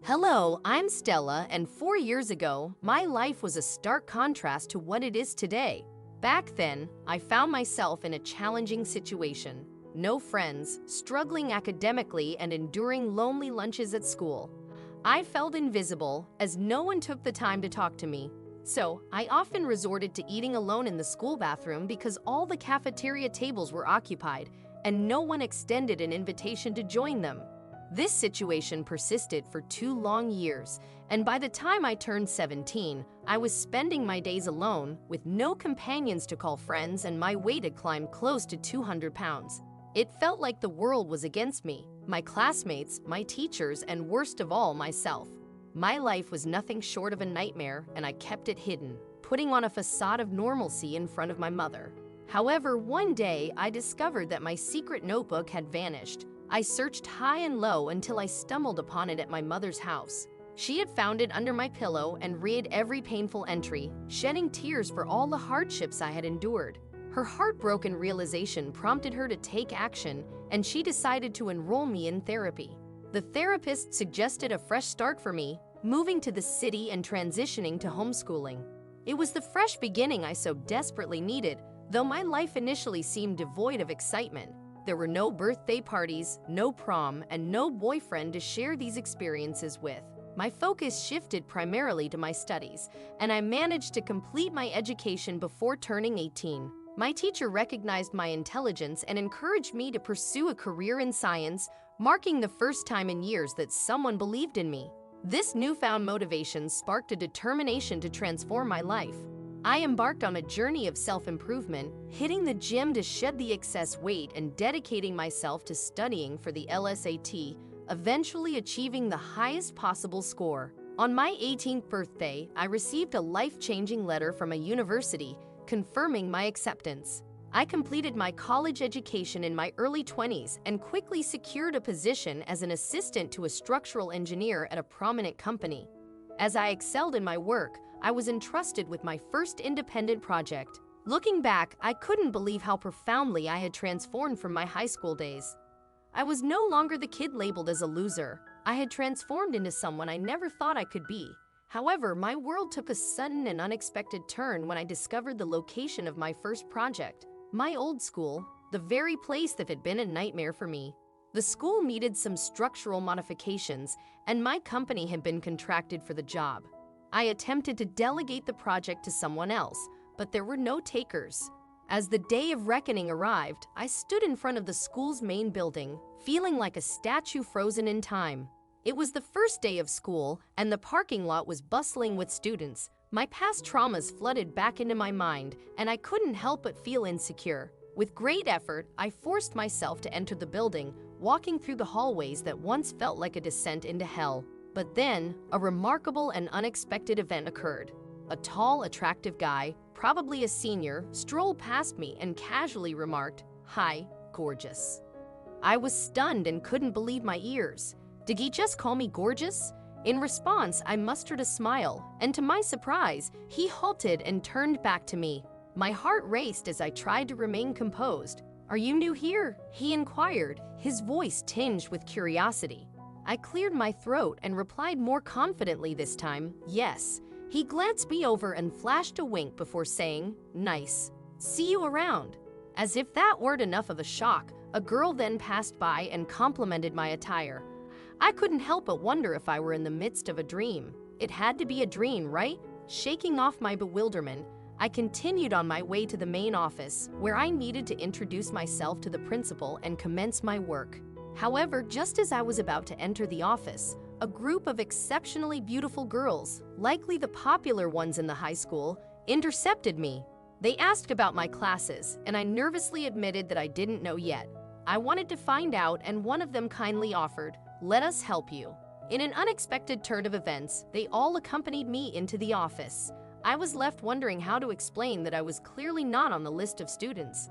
Hello, I'm Stella, and 4 years ago, my life was a stark contrast to what it is today. Back then, I found myself in a challenging situation. No friends, struggling academically, and enduring lonely lunches at school. I felt invisible, as no one took the time to talk to me. So, I often resorted to eating alone in the school bathroom because all the cafeteria tables were occupied, and no one extended an invitation to join them. This situation persisted for 2 long years, and by the time I turned 17, I was spending my days alone, with no companions to call friends, and my weight had climbed close to 200 pounds. It felt like the world was against me, my classmates, my teachers, and worst of all, myself. My life was nothing short of a nightmare, and I kept it hidden, putting on a facade of normalcy in front of my mother. However, one day, I discovered that my secret notebook had vanished. I searched high and low until I stumbled upon it at my mother's house. She had found it under my pillow and read every painful entry, shedding tears for all the hardships I had endured. Her heartbroken realization prompted her to take action, and she decided to enroll me in therapy. The therapist suggested a fresh start for me, moving to the city and transitioning to homeschooling. It was the fresh beginning I so desperately needed, though my life initially seemed devoid of excitement. There were no birthday parties, no prom, and no boyfriend to share these experiences with. My focus shifted primarily to my studies, and I managed to complete my education before turning 18. My teacher recognized my intelligence and encouraged me to pursue a career in science, marking the first time in years that someone believed in me. This newfound motivation sparked a determination to transform my life. I embarked on a journey of self-improvement, hitting the gym to shed the excess weight and dedicating myself to studying for the LSAT, eventually achieving the highest possible score. On my 18th birthday, I received a life-changing letter from a university confirming my acceptance. I completed my college education in my early 20s and quickly secured a position as an assistant to a structural engineer at a prominent company. As I excelled in my work, I was entrusted with my first independent project. Looking back, I couldn't believe how profoundly I had transformed from my high school days. I was no longer the kid labeled as a loser. I had transformed into someone I never thought I could be. However, my world took a sudden and unexpected turn when I discovered the location of my first project. My old school, the very place that had been a nightmare for me. The school needed some structural modifications, and my company had been contracted for the job. I attempted to delegate the project to someone else, but there were no takers. As the day of reckoning arrived, I stood in front of the school's main building, feeling like a statue frozen in time. It was the first day of school, and the parking lot was bustling with students. My past traumas flooded back into my mind, and I couldn't help but feel insecure. With great effort, I forced myself to enter the building, walking through the hallways that once felt like a descent into hell. But then, a remarkable and unexpected event occurred. A tall, attractive guy, probably a senior, strolled past me and casually remarked, "Hi, gorgeous." I was stunned and couldn't believe my ears. Did he just call me gorgeous? In response, I mustered a smile, and to my surprise, he halted and turned back to me. My heart raced as I tried to remain composed. "Are you new here?" he inquired, his voice tinged with curiosity. I cleared my throat and replied more confidently this time, "Yes." He glanced me over and flashed a wink before saying, "Nice. See you around." As if that weren't enough of a shock, a girl then passed by and complimented my attire. I couldn't help but wonder if I were in the midst of a dream. It had to be a dream, right? Shaking off my bewilderment, I continued on my way to the main office, where I needed to introduce myself to the principal and commence my work. However, just as I was about to enter the office, a group of exceptionally beautiful girls, likely the popular ones in the high school, intercepted me. They asked about my classes, and I nervously admitted that I didn't know yet. I wanted to find out, and one of them kindly offered, "Let us help you." In an unexpected turn of events, they all accompanied me into the office. I was left wondering how to explain that I was clearly not on the list of students.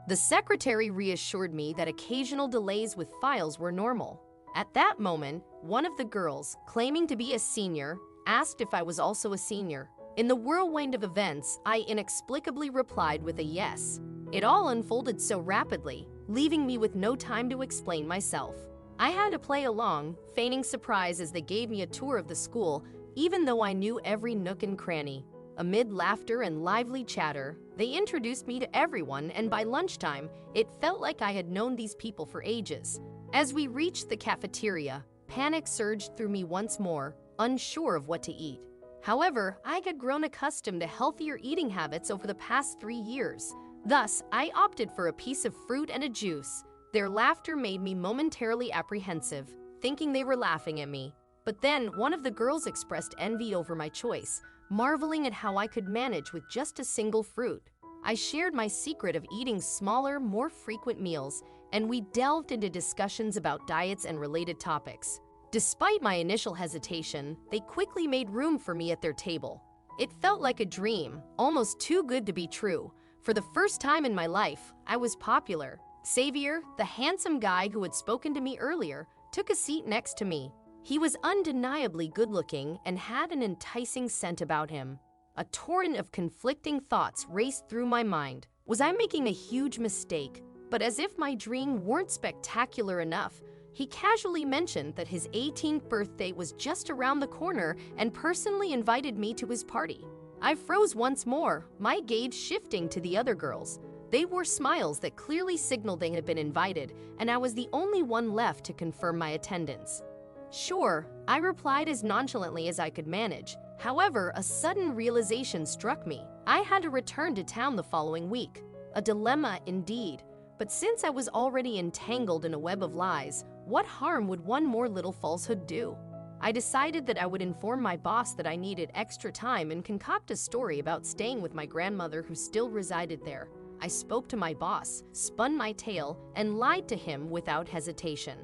The secretary reassured me that occasional delays with files were normal. At that moment, one of the girls, claiming to be a senior, asked if I was also a senior. In the whirlwind of events, I inexplicably replied with a yes. It all unfolded so rapidly, leaving me with no time to explain myself. I had to play along, feigning surprise as they gave me a tour of the school, even though I knew every nook and cranny. Amid laughter and lively chatter, they introduced me to everyone, and by lunchtime, it felt like I had known these people for ages. As we reached the cafeteria, panic surged through me once more, unsure of what to eat. However, I had grown accustomed to healthier eating habits over the past 3 years. Thus, I opted for a piece of fruit and a juice. Their laughter made me momentarily apprehensive, thinking they were laughing at me. But then, one of the girls expressed envy over my choice, marveling at how I could manage with just a single fruit. I shared my secret of eating smaller, more frequent meals, and we delved into discussions about diets and related topics. Despite my initial hesitation, they quickly made room for me at their table. It felt like a dream, almost too good to be true. For the first time in my life, I was popular. Xavier, the handsome guy who had spoken to me earlier, took a seat next to me. He was undeniably good-looking and had an enticing scent about him. A torrent of conflicting thoughts raced through my mind. Was I making a huge mistake? But as if my dream weren't spectacular enough, he casually mentioned that his 18th birthday was just around the corner and personally invited me to his party. I froze once more, my gaze shifting to the other girls. They wore smiles that clearly signaled they had been invited, and I was the only one left to confirm my attendance. Sure, I replied as nonchalantly as I could manage. However, a sudden realization struck me. I had to return to town the following week. A dilemma indeed. But since I was already entangled in a web of lies, what harm would one more little falsehood do? I decided that I would inform my boss that I needed extra time and concoct a story about staying with my grandmother who still resided there. I spoke to my boss, spun my tale, and lied to him without hesitation.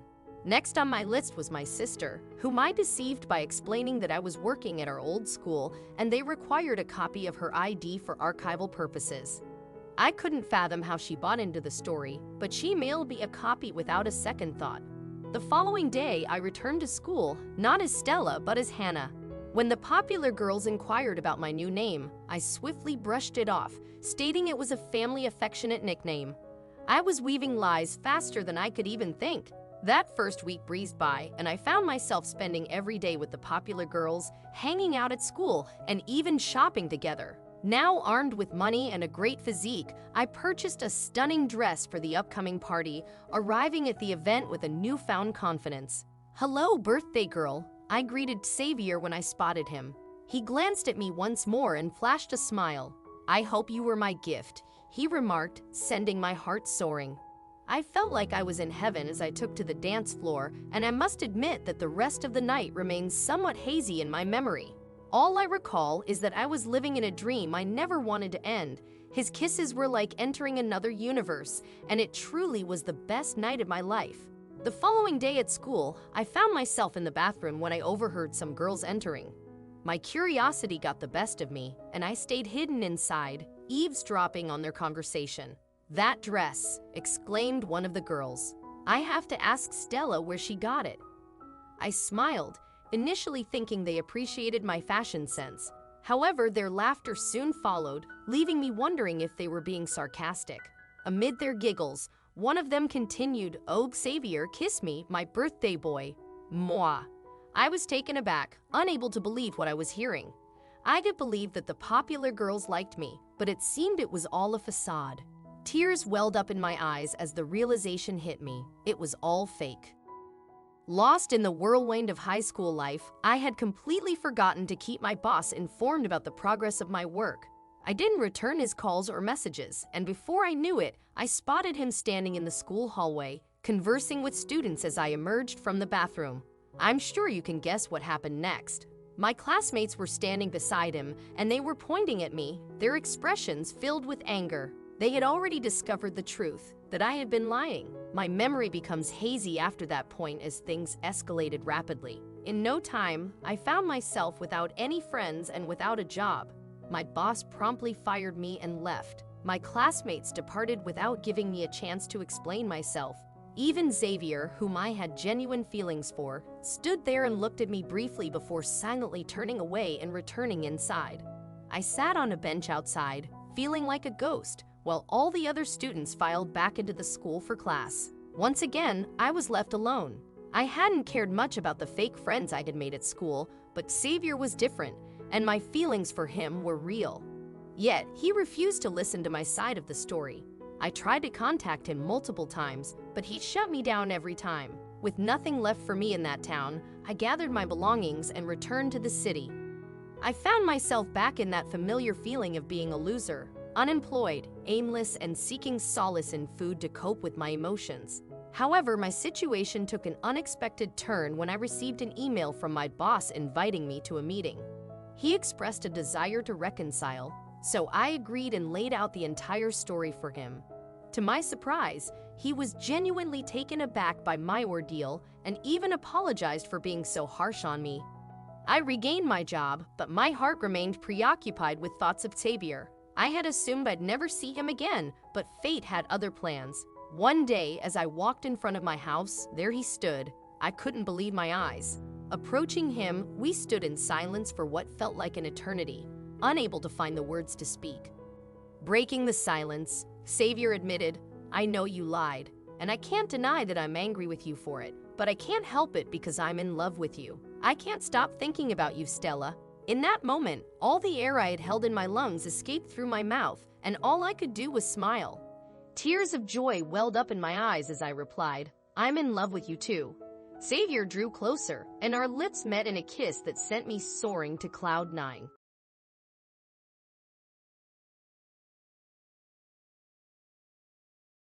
Next on my list was my sister, whom I deceived by explaining that I was working at our old school and they required a copy of her ID for archival purposes. I couldn't fathom how she bought into the story, but she mailed me a copy without a second thought. The following day, I returned to school, not as Stella, but as Hannah. When the popular girls inquired about my new name, I swiftly brushed it off, stating it was a family affectionate nickname. I was weaving lies faster than I could even think. That first week breezed by, and I found myself spending every day with the popular girls, hanging out at school, and even shopping together. Now armed with money and a great physique, I purchased a stunning dress for the upcoming party, arriving at the event with a newfound confidence. "Hello, birthday girl," I greeted Xavier when I spotted him. He glanced at me once more and flashed a smile. "I hope you were my gift," he remarked, sending my heart soaring. I felt like I was in heaven as I took to the dance floor, and I must admit that the rest of the night remains somewhat hazy in my memory. All I recall is that I was living in a dream I never wanted to end. His kisses were like entering another universe, and it truly was the best night of my life. The following day at school, I found myself in the bathroom when I overheard some girls entering. My curiosity got the best of me, and I stayed hidden inside, eavesdropping on their conversation. "That dress," exclaimed one of the girls. "I have to ask Stella where she got it." I smiled, initially thinking they appreciated my fashion sense. However, their laughter soon followed, leaving me wondering if they were being sarcastic. Amid their giggles, one of them continued, "Oh, Xavier, kiss me, my birthday boy." Moi. I was taken aback, unable to believe what I was hearing. I could believe that the popular girls liked me, but it seemed it was all a facade. Tears welled up in my eyes as the realization hit me. It was all fake. Lost in the whirlwind of high school life, I had completely forgotten to keep my boss informed about the progress of my work. I didn't return his calls or messages, and before I knew it, I spotted him standing in the school hallway, conversing with students as I emerged from the bathroom. I'm sure you can guess what happened next. My classmates were standing beside him, and they were pointing at me, their expressions filled with anger. They had already discovered the truth, that I had been lying. My memory becomes hazy after that point as things escalated rapidly. In no time, I found myself without any friends and without a job. My boss promptly fired me and left. My classmates departed without giving me a chance to explain myself. Even Xavier, whom I had genuine feelings for, stood there and looked at me briefly before silently turning away and returning inside. I sat on a bench outside, feeling like a ghost, while all the other students filed back into the school for class. Once again, I was left alone. I hadn't cared much about the fake friends I had made at school, but Xavier was different, and my feelings for him were real. Yet, he refused to listen to my side of the story. I tried to contact him multiple times, but he shut me down every time. With nothing left for me in that town, I gathered my belongings and returned to the city. I found myself back in that familiar feeling of being a loser, unemployed, aimless, and seeking solace in food to cope with my emotions. However, my situation took an unexpected turn when I received an email from my boss inviting me to a meeting. He expressed a desire to reconcile, so I agreed and laid out the entire story for him. To my surprise, he was genuinely taken aback by my ordeal and even apologized for being so harsh on me. I regained my job, but my heart remained preoccupied with thoughts of Xavier. I had assumed I'd never see him again, but fate had other plans. One day, as I walked in front of my house, there he stood. I couldn't believe my eyes. Approaching him, we stood in silence for what felt like an eternity, unable to find the words to speak. Breaking the silence, Xavier admitted, "I know you lied, and I can't deny that I'm angry with you for it, but I can't help it because I'm in love with you. I can't stop thinking about you, Stella." In that moment, all the air I had held in my lungs escaped through my mouth, and all I could do was smile. Tears of joy welled up in my eyes as I replied, "I'm in love with you too." Xavier drew closer, and our lips met in a kiss that sent me soaring to cloud 9.